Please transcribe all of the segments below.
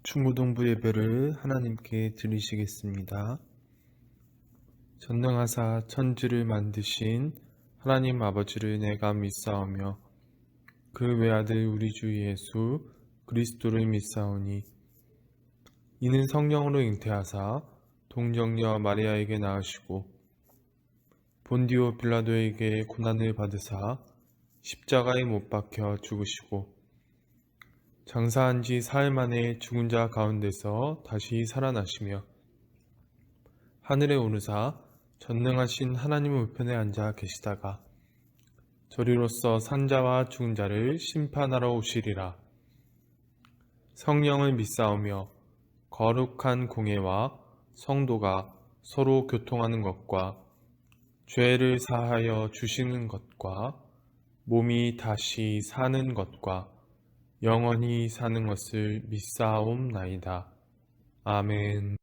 중고등부 예배를 하나님께 드리시겠습니다. 전능하사 천지를 만드신 하나님 아버지를 내가 믿사오며 그 외아들 우리 주 예수 그리스도를 믿사오니 이는 성령으로 잉태하사 동정녀 마리아에게 낳으시고 본디오 빌라도에게 고난을 받으사 십자가에 못 박혀 죽으시고 장사한 지 사흘 만에 죽은 자 가운데서 다시 살아나시며 하늘에 오르사 전능하신 하나님 우편에 앉아 계시다가 저리로서 산자와 죽은 자를 심판하러 오시리라. 성령을 믿사오며 거룩한 공예와 성도가 서로 교통하는 것과 죄를 사하여 주시는 것과 몸이 다시 사는 것과 영원히 사는 것을 믿사옵나이다. 아멘.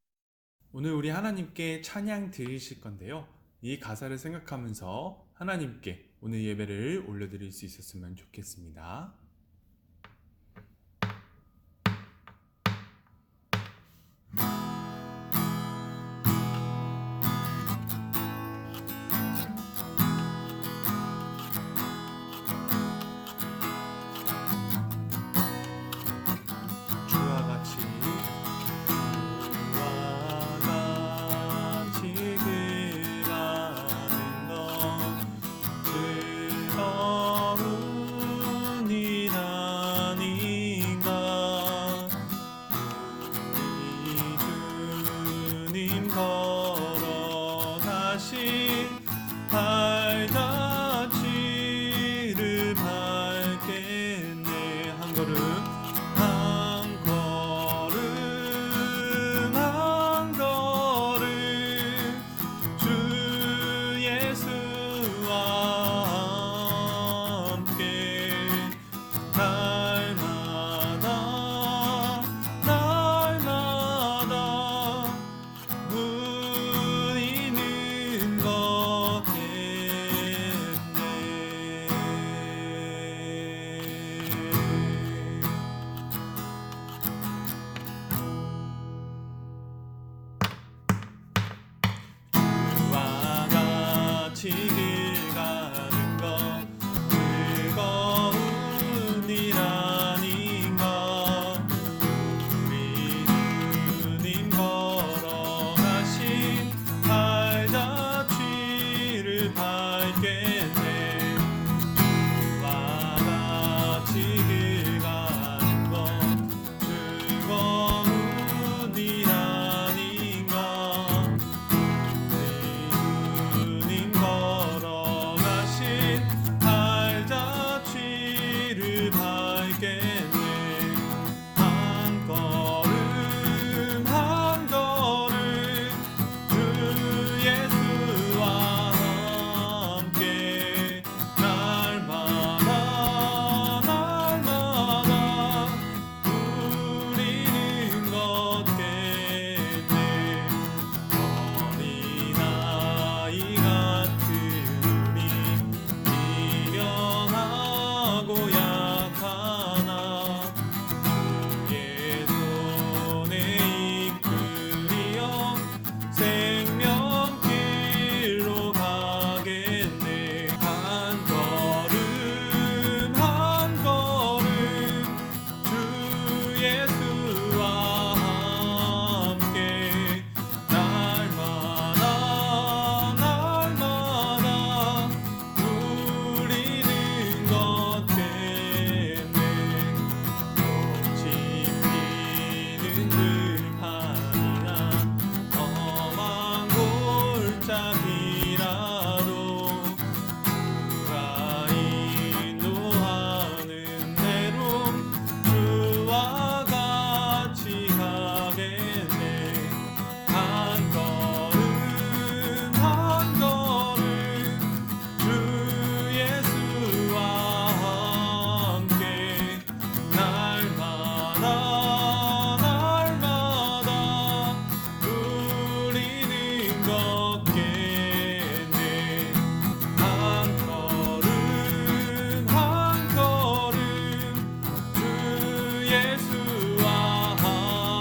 오늘 우리 하나님께 찬양 드리실 건데요. 이 가사를 생각하면서 하나님께 오늘 예배를 올려드릴 수 있었으면 좋겠습니다. 주와 같이 그가는 것 즐거운 일 아닌가. 우리 주님 걸어가신 발자취를 밟겠네. 한 걸음 한 걸음 한 걸음 주 예수와 함께 날마다 날마다 누리는 주와 같이 길 가는 것 즐거운 일 아닌가. 우리 주님 걸어가신 발자취를 밟겠네. 주와 같이 길 가는 것 즐거운 일 아닌가. 주님 걸어가신 발자취를 밟겠네. 한 걸음 한 걸음 주 예수와 함께 날마다 날마다 누리는 걷겠네. 어린아이 같은 우리 미련하고 약하나 주의 손에 이끌리어 생명길로 가겠네. 한 걸음 한 걸음 주 예수와 함께 날마다 날마다 누리는 걷겠네. 꽃이 피는 들판이나 험한 골짜기라도 주가 인도하는 대로 주와 같이 가겠네. 한 걸음 한 걸음 주 예수와 함께 날마다 날마다 누리는 걷겠네. 한 걸음 한 걸음 주 예수와 함께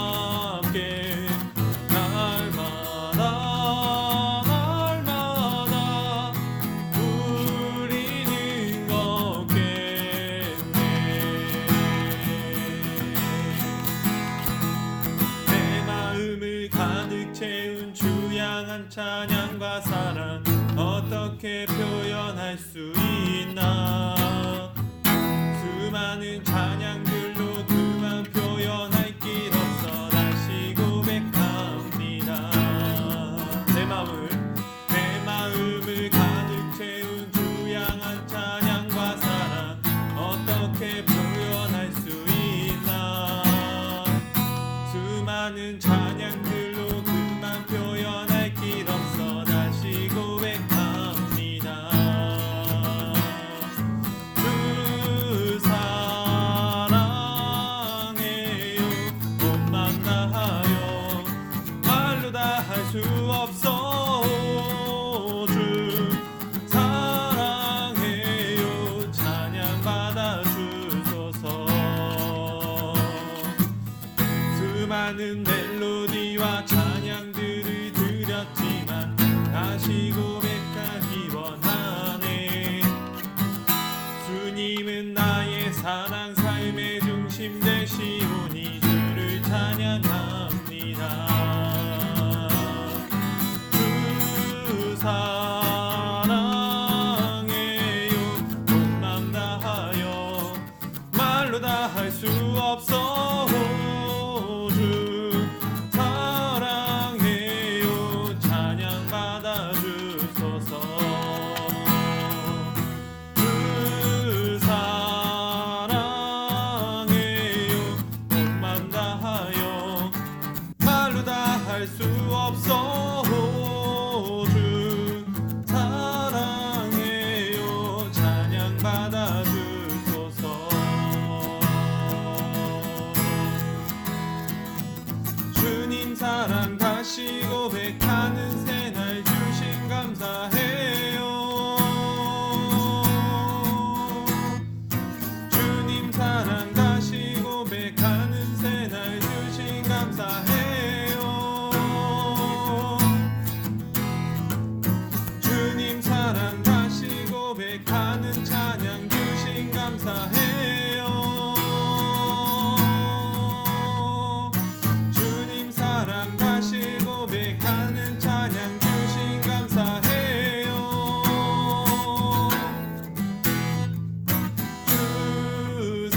투영한 찬양과 사랑 어떻게 표현할 수 있나. 수많은 찬양들로 그만 표현할 길 없어 다시 고백합니다. 내 마음을 가득 채운 주양한 찬양과 사랑 어떻게 표현할 수 있나. 수많은 찬양들로 그만 표현할 길 없어 다시 고백합니다. 주 사랑해요 몸만 다하여 말로 다 할 수 없어. 주 사랑해요 찬양 받아주소서. 수많은 멜로디와 찬양들을 드렸지만 다시 고백하기 원하네. 주님은 나의 사랑 삶의 중심 되시오니 주를 찬양합니다. 주 사랑해요 온맘 다하여 말로 다 할 수 없어. 주 사랑해요 찬양 받아주소서. 주 사랑해요 온맘 다하여 말로 다 할 수 없어. 주 사랑해요 찬양 받아주소서. 주님 사랑 다시 고백하는 새날 주신 감사해요. 주님 사랑 다시 고백하는 새날 주신 감사해요. 주님 사랑 다시 고백하는 찬양 주신 감사해요. 주님 사랑 다시 고백하는 찬양 주신 감사해요. 주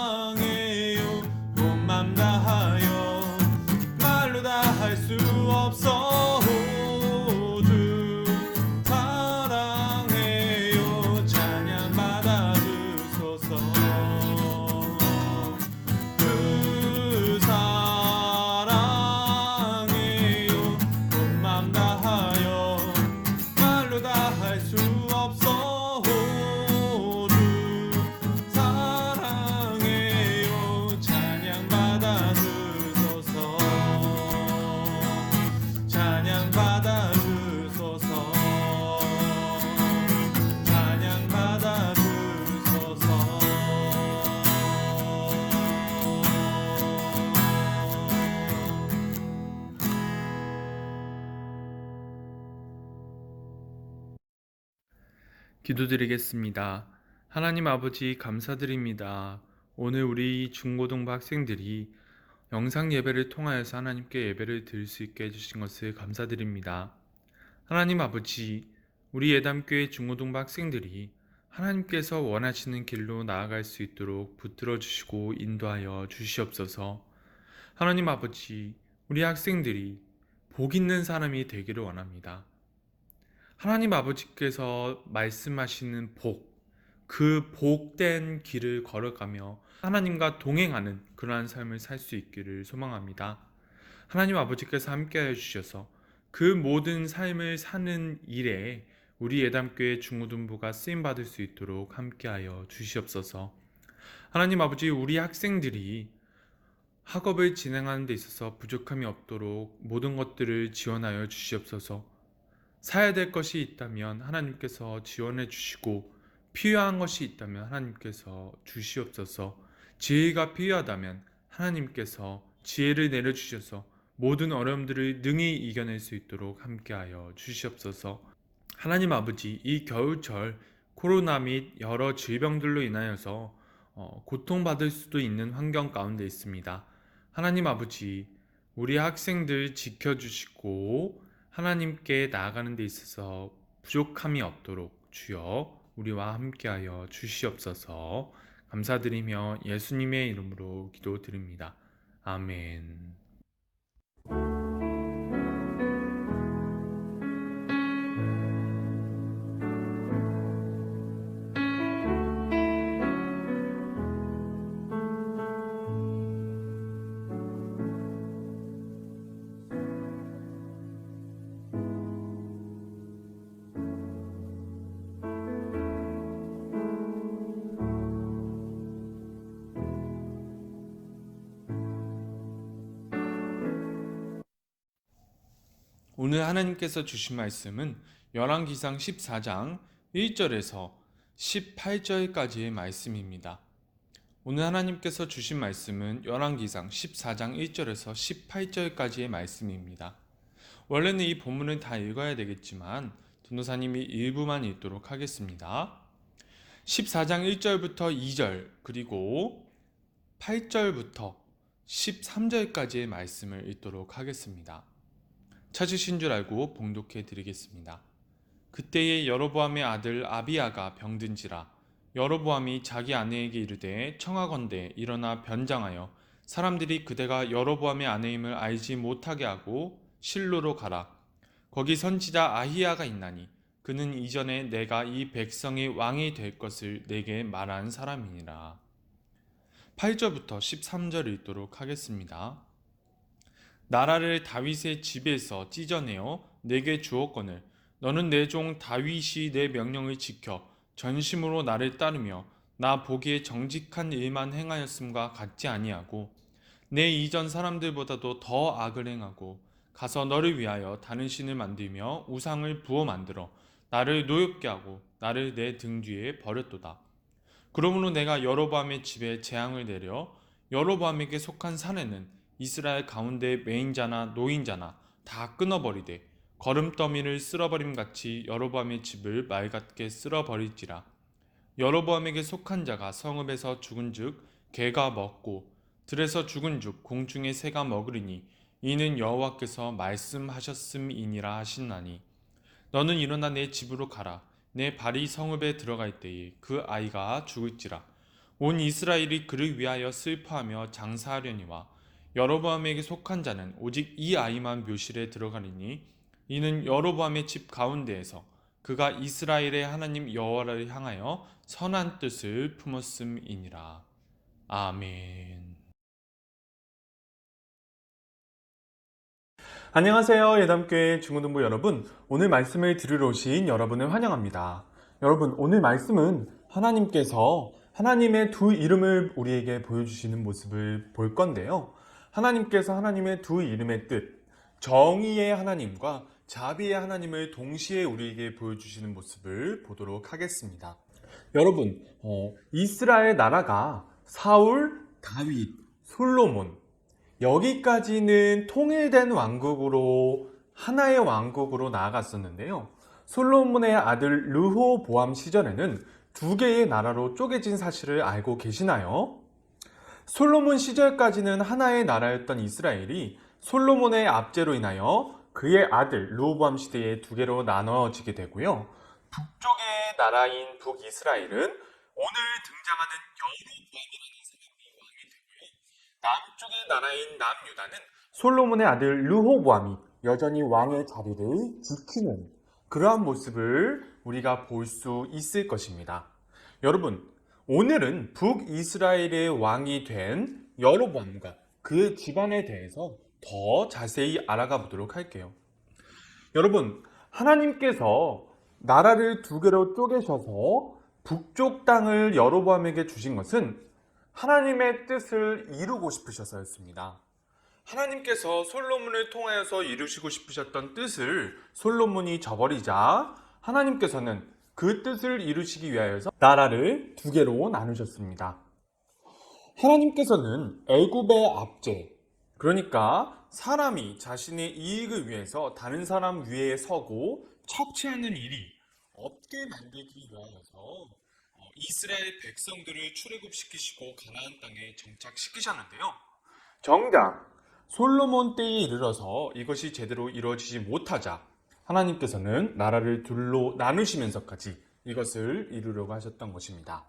사랑해요 온맘 다하여 말로 다 할 수 없어. 주 사랑해요 찬양 받아주소서. 주 사랑해요 온맘 다하여 말로 다 할 수 없어. 주 사랑해요 찬양 받아주소서. 찬양 받아주소서. 찬양 받아주소서. 기도드리겠습니다. 하나님 아버지 감사드립니다. 오늘 우리 중고등부 학생들이 영상 예배를 통하여서 하나님께 예배를 드릴 수 있게 해주신 것을 감사드립니다. 하나님 아버지, 우리 예담교회 중고등부 학생들이 하나님께서 원하시는 길로 나아갈 수 있도록 붙들어 주시고 인도하여 주시옵소서. 하나님 아버지, 우리 학생들이 복 있는 사람이 되기를 원합니다. 하나님 아버지께서 말씀하시는 그 복된 길을 걸어가며 하나님과 동행하는 그러한 삶을 살 수 있기를 소망합니다. 하나님 아버지께서 함께하여 주셔서 그 모든 삶을 사는 일에 우리 예담교회 중고등부가 쓰임받을 수 있도록 함께하여 주시옵소서. 하나님 아버지, 우리 학생들이 학업을 진행하는 데 있어서 부족함이 없도록 모든 것들을 지원하여 주시옵소서. 사야 될 것이 있다면 하나님께서 지원해 주시고 필요한 것이 있다면 하나님께서 주시옵소서. 지혜가 필요하다면 하나님께서 지혜를 내려주셔서 모든 어려움들을 능히 이겨낼 수 있도록 함께하여 주시옵소서. 하나님 아버지, 이 겨울철 코로나 및 여러 질병들로 인하여서 고통받을 수도 있는 환경 가운데 있습니다. 하나님 아버지, 우리 학생들 지켜주시고 하나님께 나아가는 데 있어서 부족함이 없도록 주여 우리와 함께하여 주시옵소서. 감사드리며 예수님의 이름으로 기도드립니다. 아멘. 오늘 하나님께서 주신 말씀은 열왕기상 14장 1절에서 18절까지의 말씀입니다. 오늘 하나님께서 주신 말씀은 열왕기상 14장 1절에서 18절까지의 말씀입니다. 원래는 이 본문을 다 읽어야 되겠지만 전도사님이 일부만 읽도록 하겠습니다. 14장 1절부터 2절 그리고 8절부터 13절까지의 말씀을 읽도록 하겠습니다. 찾으신 줄 알고 봉독해 드리겠습니다. 그때에 여로보암의 아들 아비야가 병든지라 여로보암이 자기 아내에게 이르되 청하건대 일어나 변장하여 사람들이 그대가 여로보암의 아내임을 알지 못하게 하고 실로로 가라. 거기 선지자 아히야가 있나니 그는 이전에 내가 이 백성의 왕이 될 것을 내게 말한 사람이니라. 8절부터 13절 읽도록 하겠습니다. 나라를 다윗의 집에서 찢어내어 내게 주었거늘 너는 내 종 다윗이 내 명령을 지켜 전심으로 나를 따르며 나 보기에 정직한 일만 행하였음과 같지 아니하고 내 이전 사람들보다도 더 악을 행하고 가서 너를 위하여 다른 신을 만들며 우상을 부어 만들어 나를 노엽게 하고 나를 내 등 뒤에 버렸도다. 그러므로 내가 여로보암의 집에 재앙을 내려 여로보암에게 속한 산에는 이스라엘 가운데 매인자나 노인자나 다 끊어버리되 거름더미를 쓸어버림같이 여로보암의 집을 맑게 쓸어버릴지라. 여로보암에게 속한 자가 성읍에서 죽은즉 개가 먹고 들에서 죽은즉 공중의 새가 먹으리니 이는 여호와께서 말씀하셨음이니라 하시나니 너는 일어나 내 집으로 가라. 내 발이 성읍에 들어갈 때에 그 아이가 죽을지라. 온 이스라엘이 그를 위하여 슬퍼하며 장사하려니와 여로보암에게 속한 자는 오직 이 아이만 묘실에 들어가리니 이는 여로보암의 집 가운데에서 그가 이스라엘의 하나님 여호와를 향하여 선한 뜻을 품었음이니라. 아멘. 안녕하세요. 예담교회 중고등부 여러분. 오늘 말씀을 들으러 오신 여러분을 환영합니다. 여러분, 오늘 말씀은 하나님께서 하나님의 두 이름을 우리에게 보여주시는 모습을 볼 건데요. 하나님께서 하나님의 두 이름의 뜻, 정의의 하나님과 자비의 하나님을 동시에 우리에게 보여주시는 모습을 보도록 하겠습니다. 여러분, 이스라엘 나라가 사울, 다윗, 솔로몬 여기까지는 통일된 왕국으로 하나의 왕국으로 나아갔었는데요. 솔로몬의 아들 르호보암 시절에는 두 개의 나라로 쪼개진 사실을 알고 계시나요? 솔로몬 시절까지는 하나의 나라였던 이스라엘이 솔로몬의 압제로 인하여 그의 아들 르호보암 시대에 두 개로 나눠지게 되고요. 북쪽의 나라인 북이스라엘은 오늘 등장하는 여로보암이라는 사람이 왕이 되고요. 남쪽의 나라인 남유다는 솔로몬의 아들 르호보암이 여전히 왕의 자리를 지키는 그러한 모습을 우리가 볼 수 있을 것입니다. 여러분, 오늘은 북이스라엘의 왕이 된 여로보암과 그의 집안에 대해서 더 자세히 알아가 보도록 할게요. 여러분, 하나님께서 나라를 두 개로 쪼개셔서 북쪽 땅을 여로보암에게 주신 것은 하나님의 뜻을 이루고 싶으셔서였습니다. 하나님께서 솔로몬을 통하여서 이루시고 싶으셨던 뜻을 솔로몬이 저버리자 하나님께서는 그 뜻을 이루시기 위하여서 나라를 두 개로 나누셨습니다. 하나님께서는 애굽의 압제, 그러니까 사람이 자신의 이익을 위해서 다른 사람 위에 서고 착취하는 일이 없게 만들기 위하여서 이스라엘 백성들을 출애굽시키시고 가나안 땅에 정착시키셨는데요. 정작 솔로몬 때에 이르러서 이것이 제대로 이루어지지 못하자 하나님께서는 나라를 둘로 나누시면서까지 이것을 이루려고 하셨던 것입니다.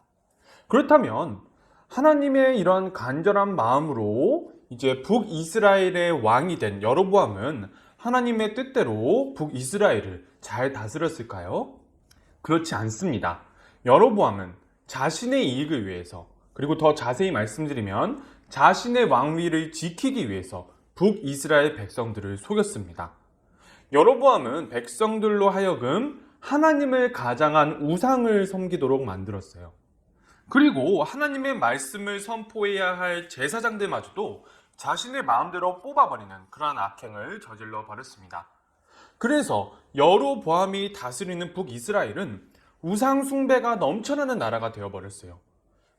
그렇다면 하나님의 이런 간절한 마음으로 이제 북이스라엘의 왕이 된 여로보암은 하나님의 뜻대로 북이스라엘을 잘 다스렸을까요? 그렇지 않습니다. 여로보암은 자신의 이익을 위해서, 그리고 더 자세히 말씀드리면 자신의 왕위를 지키기 위해서 북이스라엘 백성들을 속였습니다. 여로보암은 백성들로 하여금 하나님을 가장한 우상을 섬기도록 만들었어요. 그리고 하나님의 말씀을 선포해야 할 제사장들마저도 자신의 마음대로 뽑아버리는 그러한 악행을 저질러 버렸습니다. 그래서 여로보암이 다스리는 북이스라엘은 우상 숭배가 넘쳐나는 나라가 되어버렸어요.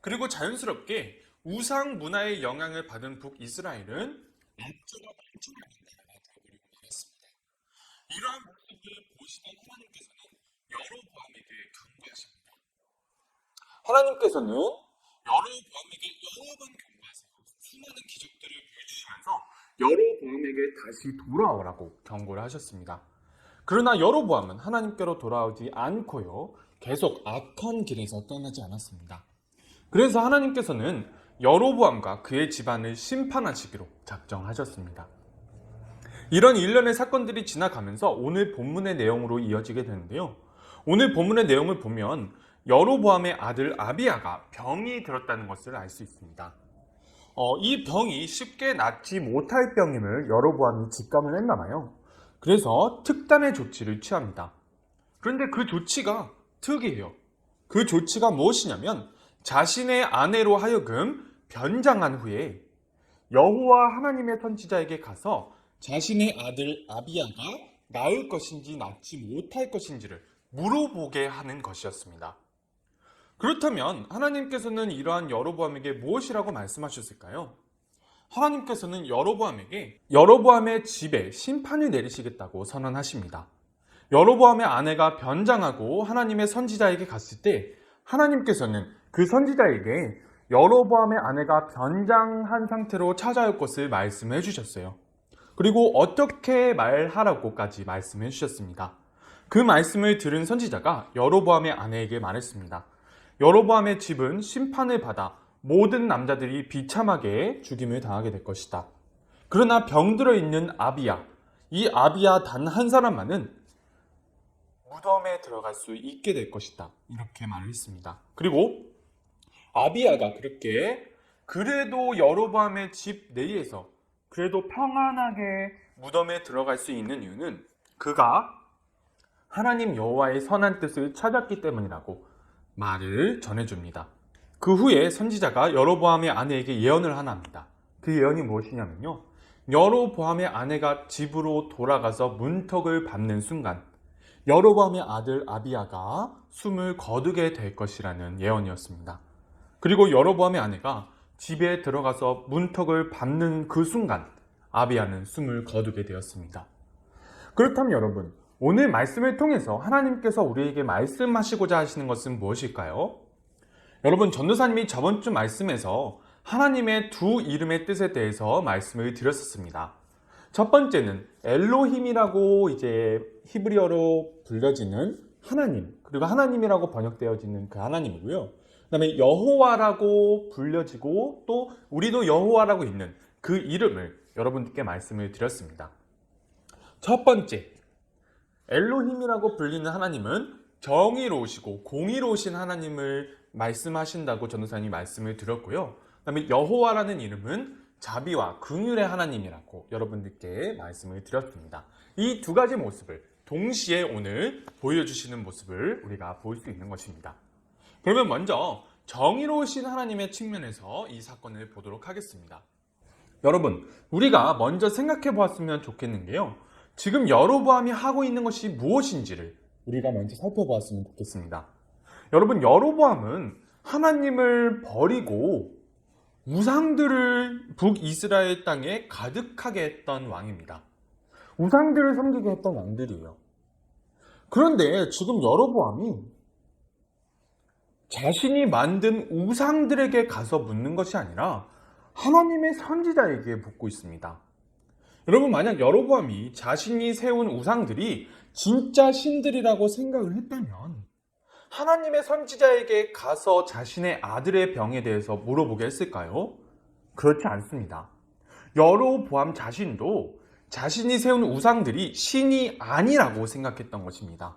그리고 자연스럽게 우상 문화의 영향을 받은 북이스라엘은 압제가 넘쳐나는 나라가 되어버리고 말았습니다. 이러한 모습을 보시던 하나님께서는 여로보암에게 경고하십니다. 하나님께서는 여로보암에게 여러 번 경고하세요. 수많은 기적들을 보여주시면서 여로보암에게 다시 돌아오라고 경고를 하셨습니다. 그러나 여로보암은 하나님께로 돌아오지 않고요, 계속 악한 길에서 떠나지 않았습니다. 그래서 하나님께서는 여로보암과 그의 집안을 심판하시기로 작정하셨습니다. 이런 일련의 사건들이 지나가면서 오늘 본문의 내용으로 이어지게 되는데요. 오늘 본문의 내용을 보면 여로보암의 아들 아비야가 병이 들었다는 것을 알 수 있습니다. 이 병이 쉽게 낫지 못할 병임을 여로보암이 직감을 했나 봐요. 그래서 특단의 조치를 취합니다. 그런데 그 조치가 특이해요. 그 조치가 무엇이냐면 자신의 아내로 하여금 변장한 후에 여호와 하나님의 선지자에게 가서 자신의 아들 아비야가 나을 것인지 낫지 못할 것인지를 물어보게 하는 것이었습니다. 그렇다면 하나님께서는 이러한 여로보암에게 무엇이라고 말씀하셨을까요? 하나님께서는 여로보암의 집에 심판을 내리시겠다고 선언하십니다. 여로보암의 아내가 변장하고 하나님의 선지자에게 갔을 때 하나님께서는 그 선지자에게 여로보암의 아내가 변장한 상태로 찾아올 것을 말씀해 주셨어요. 그리고 어떻게 말하라고까지 말씀해 주셨습니다. 그 말씀을 들은 선지자가 여로보암의 아내에게 말했습니다. 여로보암의 집은 심판을 받아 모든 남자들이 비참하게 죽임을 당하게 될 것이다. 그러나 병들어 있는 아비야, 이 아비야 단 한 사람만은 무덤에 들어갈 수 있게 될 것이다. 이렇게 말을 했습니다. 그리고 아비야가 그래도 여로보암의 집 내에서 그래도 평안하게 무덤에 들어갈 수 있는 이유는 그가 하나님 여호와의 선한 뜻을 찾았기 때문이라고 말을 전해줍니다. 그 후에 선지자가 여로보암의 아내에게 예언을 하나 합니다. 그 예언이 무엇이냐면요, 여로보암의 아내가 집으로 돌아가서 문턱을 밟는 순간 여로보암의 아들 아비야가 숨을 거두게 될 것이라는 예언이었습니다. 그리고 여로보암의 아내가 집에 들어가서 문턱을 밟는 그 순간 아비야는 숨을 거두게 되었습니다. 그렇다면 여러분, 오늘 말씀을 통해서 하나님께서 우리에게 말씀하시고자 하시는 것은 무엇일까요? 여러분, 전도사님이 저번 주 말씀에서 하나님의 두 이름의 뜻에 대해서 말씀을 드렸었습니다. 첫 번째는 엘로힘이라고 이제 히브리어로 불려지는 하나님, 그리고 하나님이라고 번역되어지는 그 하나님이고요. 그 다음에 여호와라고 불려지고 또 우리도 여호와라고 있는 그 이름을 여러분들께 말씀을 드렸습니다. 첫 번째, 엘로힘이라고 불리는 하나님은 정의로우시고 공의로우신 하나님을 말씀하신다고 전도사님이 말씀을 드렸고요. 그 다음에 여호와라는 이름은 자비와 긍휼의 하나님이라고 여러분들께 말씀을 드렸습니다. 이 두 가지 모습을 동시에 오늘 보여주시는 모습을 우리가 볼 수 있는 것입니다. 그러면 먼저 정의로우신 하나님의 측면에서 이 사건을 보도록 하겠습니다. 여러분, 우리가 먼저 생각해 보았으면 좋겠는 게요, 지금 여로보암이 하고 있는 것이 무엇인지를 우리가 먼저 살펴보았으면 좋겠습니다. 여러분, 여로보암은 하나님을 버리고 우상들을 북이스라엘 땅에 가득하게 했던 왕입니다. 우상들을 섬기게 했던 왕들이에요. 그런데 지금 여로보암이 자신이 만든 우상들에게 가서 묻는 것이 아니라 하나님의 선지자에게 묻고 있습니다. 여러분, 만약 여로보암이 자신이 세운 우상들이 진짜 신들이라고 생각을 했다면 하나님의 선지자에게 가서 자신의 아들의 병에 대해서 물어보게 했을까요? 그렇지 않습니다. 여로보암 자신도 자신이 세운 우상들이 신이 아니라고 생각했던 것입니다.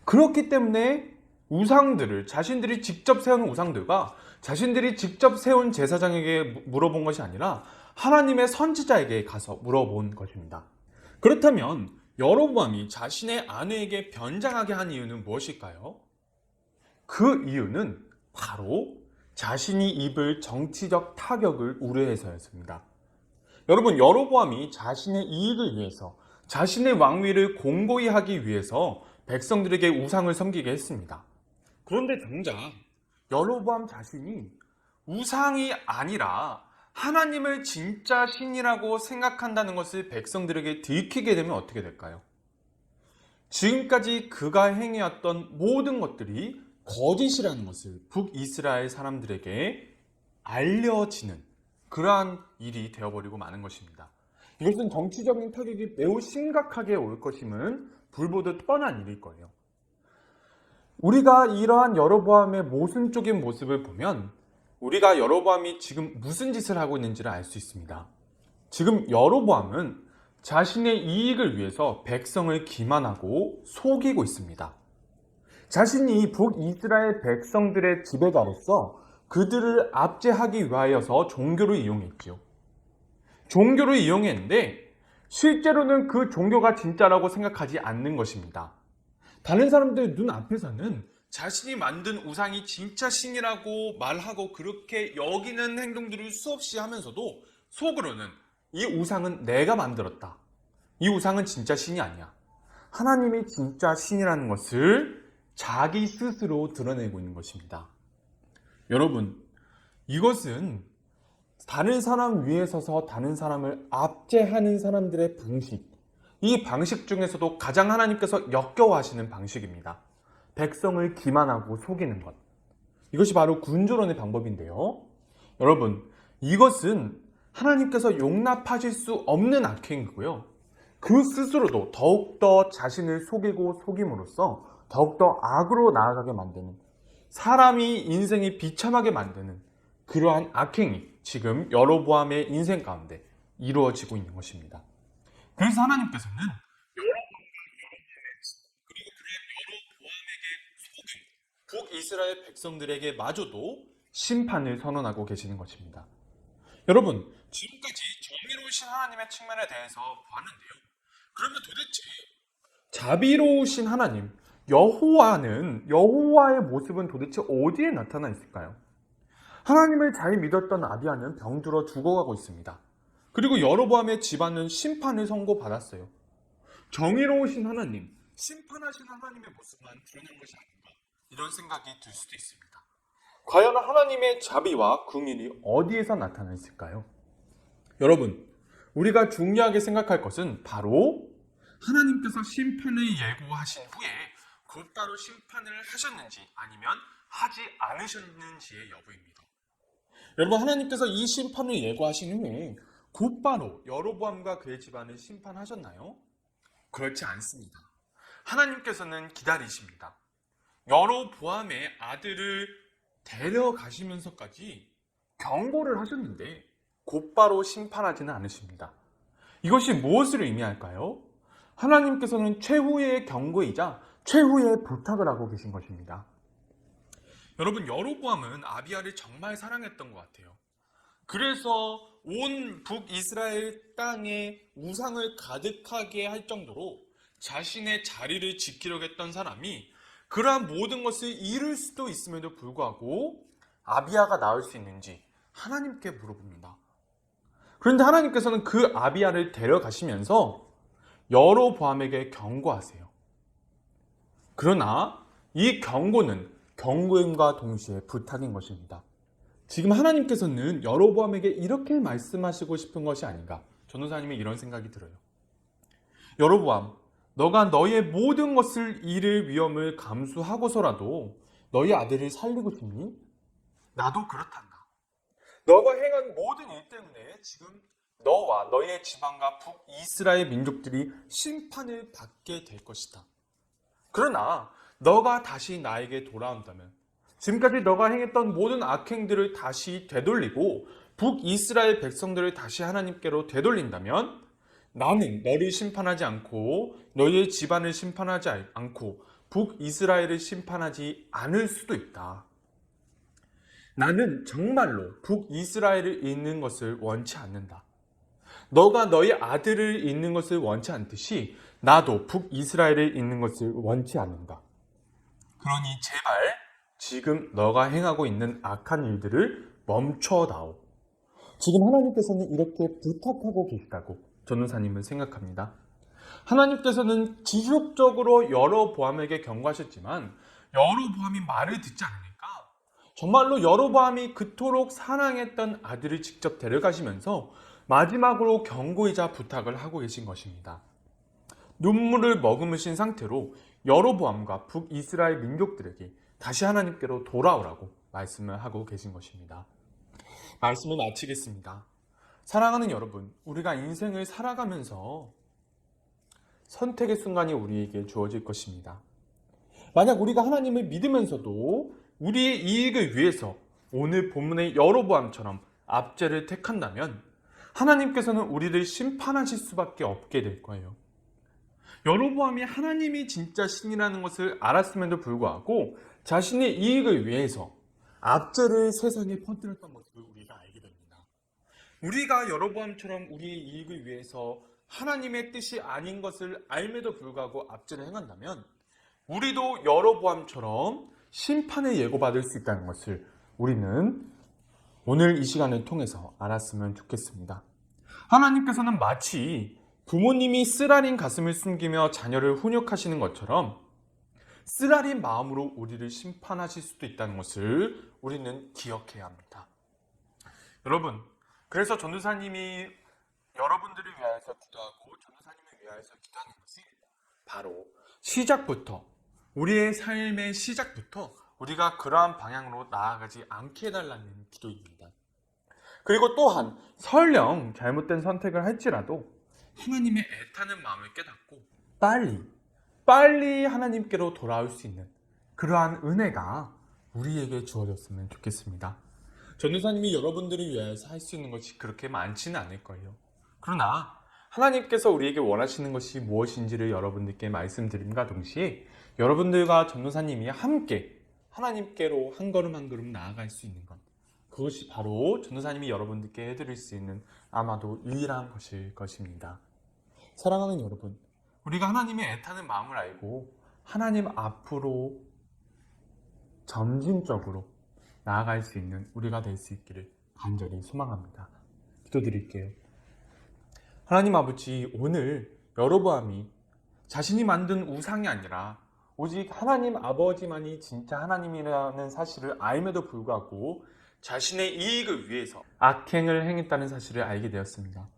그렇기 때문에 우상들을, 자신들이 직접 세운 우상들과 자신들이 직접 세운 제사장에게 물어본 것이 아니라 하나님의 선지자에게 가서 물어본 것입니다. 그렇다면 여로보암이 자신의 아내에게 변장하게 한 이유는 무엇일까요? 그 이유는 바로 자신이 입을 정치적 타격을 우려해서였습니다. 여러분, 여로보암이 자신의 이익을 위해서, 자신의 왕위를 공고히 하기 위해서 백성들에게 우상을 섬기게 했습니다. 그런데 정작 여로보암 자신이 우상이 아니라 하나님을 진짜 신이라고 생각한다는 것을 백성들에게 들키게 되면 어떻게 될까요? 지금까지 그가 행해왔던 모든 것들이 거짓이라는 것을 북이스라엘 사람들에게 알려지는 그러한 일이 되어버리고 마는 것입니다. 이것은 정치적인 타격이 매우 심각하게 올 것임은 불보듯 뻔한 일일 거예요. 우리가 이러한 여로보암의 모순적인 모습을 보면 우리가 여로보암이 지금 무슨 짓을 하고 있는지를 알 수 있습니다. 지금 여로보암은 자신의 이익을 위해서 백성을 기만하고 속이고 있습니다. 자신이 북이스라엘 백성들의 지배자로서 그들을 압제하기 위하여서 종교를 이용했지요. 종교를 이용했는데 실제로는 그 종교가 진짜라고 생각하지 않는 것입니다. 다른 사람들 눈앞에서는 자신이 만든 우상이 진짜 신이라고 말하고 그렇게 여기는 행동들을 수없이 하면서도 속으로는 이 우상은 내가 만들었다. 이 우상은 진짜 신이 아니야. 하나님이 진짜 신이라는 것을 자기 스스로 드러내고 있는 것입니다. 여러분, 이것은 다른 사람 위에 서서 다른 사람을 압제하는 사람들의 방식, 이 방식 중에서도 가장 하나님께서 역겨워하시는 방식입니다. 백성을 기만하고 속이는 것. 이것이 바로 군주론의 방법인데요. 여러분, 이것은 하나님께서 용납하실 수 없는 악행이고요. 그 스스로도 더욱더 자신을 속이고 속임으로써 더욱더 악으로 나아가게 만드는, 사람이 인생이 비참하게 만드는 그러한 악행이 지금 여로보암의 인생 가운데 이루어지고 있는 것입니다. 그래서 하나님께서는 북이스라엘 백성들에게 마저도 심판을 선언하고 계시는 것입니다. 여러분, 지금까지 정의로우신 하나님의 측면에 대해서 봤는데요. 그러면 도대체 자비로우신 하나님, 여호와의 모습은 도대체 어디에 나타나 있을까요? 하나님을 잘 믿었던 아비야는 병들어 죽어가고 있습니다. 그리고 여로보암의 집안은 심판을 선고받았어요. 정의로우신 하나님, 심판하신 하나님의 모습만 드러난 것이 아닌가, 이런 생각이 들 수도 있습니다. 과연 하나님의 자비와 긍휼이 어디에서 나타나 있을까요? 여러분, 우리가 중요하게 생각할 것은 바로 하나님께서 심판을 예고하신 후에 곧바로 심판을 하셨는지 아니면 하지 않으셨는지의 여부입니다. 여러분, 하나님께서 이 심판을 예고하신 후에 곧바로 여로보암과 그의 집안을 심판하셨나요? 그렇지 않습니다. 하나님께서는 기다리십니다. 여로보암의 아들을 데려가시면서까지 경고를 하셨는데 곧바로 심판하지는 않으십니다. 이것이 무엇을 의미할까요? 하나님께서는 최후의 경고이자 최후의 부탁을 하고 계신 것입니다. 여러분, 여로보암은 아비야를 정말 사랑했던 것 같아요. 그래서 온 북이스라엘 땅에 우상을 가득하게 할 정도로 자신의 자리를 지키려고 했던 사람이 그러한 모든 것을 잃을 수도 있음에도 불구하고 아비야가 나을 수 있는지 하나님께 물어봅니다. 그런데 하나님께서는 그 아비야를 데려가시면서 여로보암에게 경고하세요. 그러나 이 경고는 경고임과 동시에 부탁인 것입니다. 지금 하나님께서는 여로보암에게 이렇게 말씀하시고 싶은 것이 아닌가, 전도사님이 이런 생각이 들어요. 여로보암, 너가 너의 모든 것을 잃을 위험을 감수하고서라도 너희 아들을 살리고 싶니? 나도 그렇단다. 너가 행한 모든 일 때문에 지금 너와 너의 지방과 북이스라엘 민족들이 심판을 받게 될 것이다. 그러나 너가 다시 나에게 돌아온다면 지금까지 너가 행했던 모든 악행들을 다시 되돌리고 북이스라엘 백성들을 다시 하나님께로 되돌린다면 나는 너를 심판하지 않고 너의 집안을 심판하지 않고 북이스라엘을 심판하지 않을 수도 있다. 나는 정말로 북이스라엘을 잇는 것을 원치 않는다. 너가 너의 아들을 잇는 것을 원치 않듯이 나도 북이스라엘을 잇는 것을 원치 않는다. 그러니 제발 지금 너가 행하고 있는 악한 일들을 멈춰다오. 지금 하나님께서는 이렇게 부탁하고 계시다고 전도사님은 생각합니다. 하나님께서는 지속적으로 여로보암에게 경고하셨지만 여로보암이 말을 듣지 않으니까 정말로 여로보암이 그토록 사랑했던 아들을 직접 데려가시면서 마지막으로 경고이자 부탁을 하고 계신 것입니다. 눈물을 머금으신 상태로 여로보암과 북이스라엘 민족들에게 다시 하나님께로 돌아오라고 말씀을 하고 계신 것입니다. 말씀을 마치겠습니다. 사랑하는 여러분, 우리가 인생을 살아가면서 선택의 순간이 우리에게 주어질 것입니다. 만약 우리가 하나님을 믿으면서도 우리의 이익을 위해서 오늘 본문의 여로보암처럼 압제를 택한다면 하나님께서는 우리를 심판하실 수밖에 없게 될 거예요. 여로보암이 하나님이 진짜 신이라는 것을 알았음에도 불구하고 자신의 이익을 위해서 압제를 세상에 퍼뜨렸던 것을 우리가 알게 됩니다. 우리가 여로보암처럼 우리의 이익을 위해서 하나님의 뜻이 아닌 것을 알매도 불구하고 압제를 행한다면 우리도 여로보암처럼 심판을 예고받을 수 있다는 것을 우리는 오늘 이 시간을 통해서 알았으면 좋겠습니다. 하나님께서는 마치 부모님이 쓰라린 가슴을 숨기며 자녀를 훈육하시는 것처럼 쓰라린 마음으로 우리를 심판하실 수도 있다는 것을 우리는 기억해야 합니다. 여러분, 그래서 전도사님이 여러분들을 위하여서 기도하고 전도사님을 위하여서 기도하는 것이 바로 시작부터 우리의 삶의 시작부터 우리가 그러한 방향으로 나아가지 않게 해달라는 기도입니다. 그리고 또한 설령 잘못된 선택을 할지라도 하나님의 애타는 마음을 깨닫고 빨리 하나님께로 돌아올 수 있는 그러한 은혜가 우리에게 주어졌으면 좋겠습니다. 전도사님이 여러분들을 위해서 할 수 있는 것이 그렇게 많지는 않을 거예요. 그러나 하나님께서 우리에게 원하시는 것이 무엇인지를 여러분들께 말씀드림과 동시에 여러분들과 전도사님이 함께 하나님께로 한 걸음 한 걸음 나아갈 수 있는 것, 그것이 바로 전도사님이 여러분들께 해드릴 수 있는 아마도 유일한 것일 것입니다. 사랑하는 여러분, 우리가 하나님의 애타는 마음을 알고 하나님 앞으로 점진적으로 나아갈 수 있는 우리가 될 수 있기를 간절히 소망합니다. 기도드릴게요. 하나님 아버지, 오늘 여로보암이 자신이 만든 우상이 아니라 오직 하나님 아버지만이 진짜 하나님이라는 사실을 알매도 불구하고 자신의 이익을 위해서 악행을 행했다는 사실을 알게 되었습니다.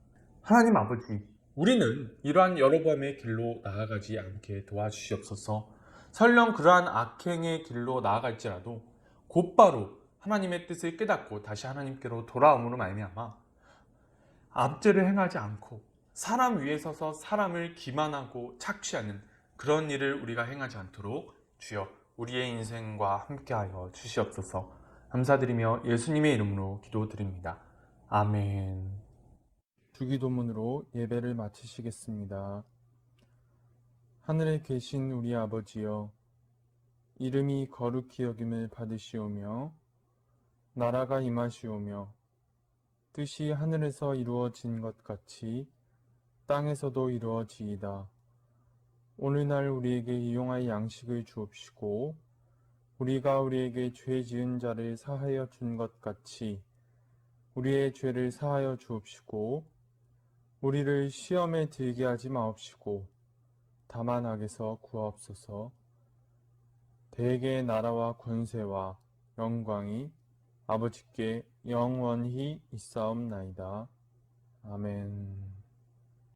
하나님 아버지, 우리는 이러한 여로보암의 길로 나아가지 않게 도와주시옵소서. 설령 그러한 악행의 길로 나아갈지라도 곧바로 하나님의 뜻을 깨닫고 다시 하나님께로 돌아옴으로 말미암아 압제를 행하지 않고 사람 위에 서서 사람을 기만하고 착취하는 그런 일을 우리가 행하지 않도록 주여 우리의 인생과 함께하여 주시옵소서. 감사드리며 예수님의 이름으로 기도드립니다. 아멘. 주기도문으로 예배를 마치시겠습니다. 하늘에 계신 우리 아버지여, 이름이 거룩히 여김을 받으시오며 나라가 임하시오며 뜻이 하늘에서 이루어진 것 같이 땅에서도 이루어지이다. 오늘날 우리에게 일용할 양식을 주옵시고 우리가 우리에게 죄 지은 자를 사하여 준 것 같이 우리의 죄를 사하여 주옵시고 우리를 시험에 들게 하지 마옵시고 다만 악에서 구하옵소서. 대개의 나라와 권세와 영광이 아버지께 영원히 있사옵나이다. 아멘.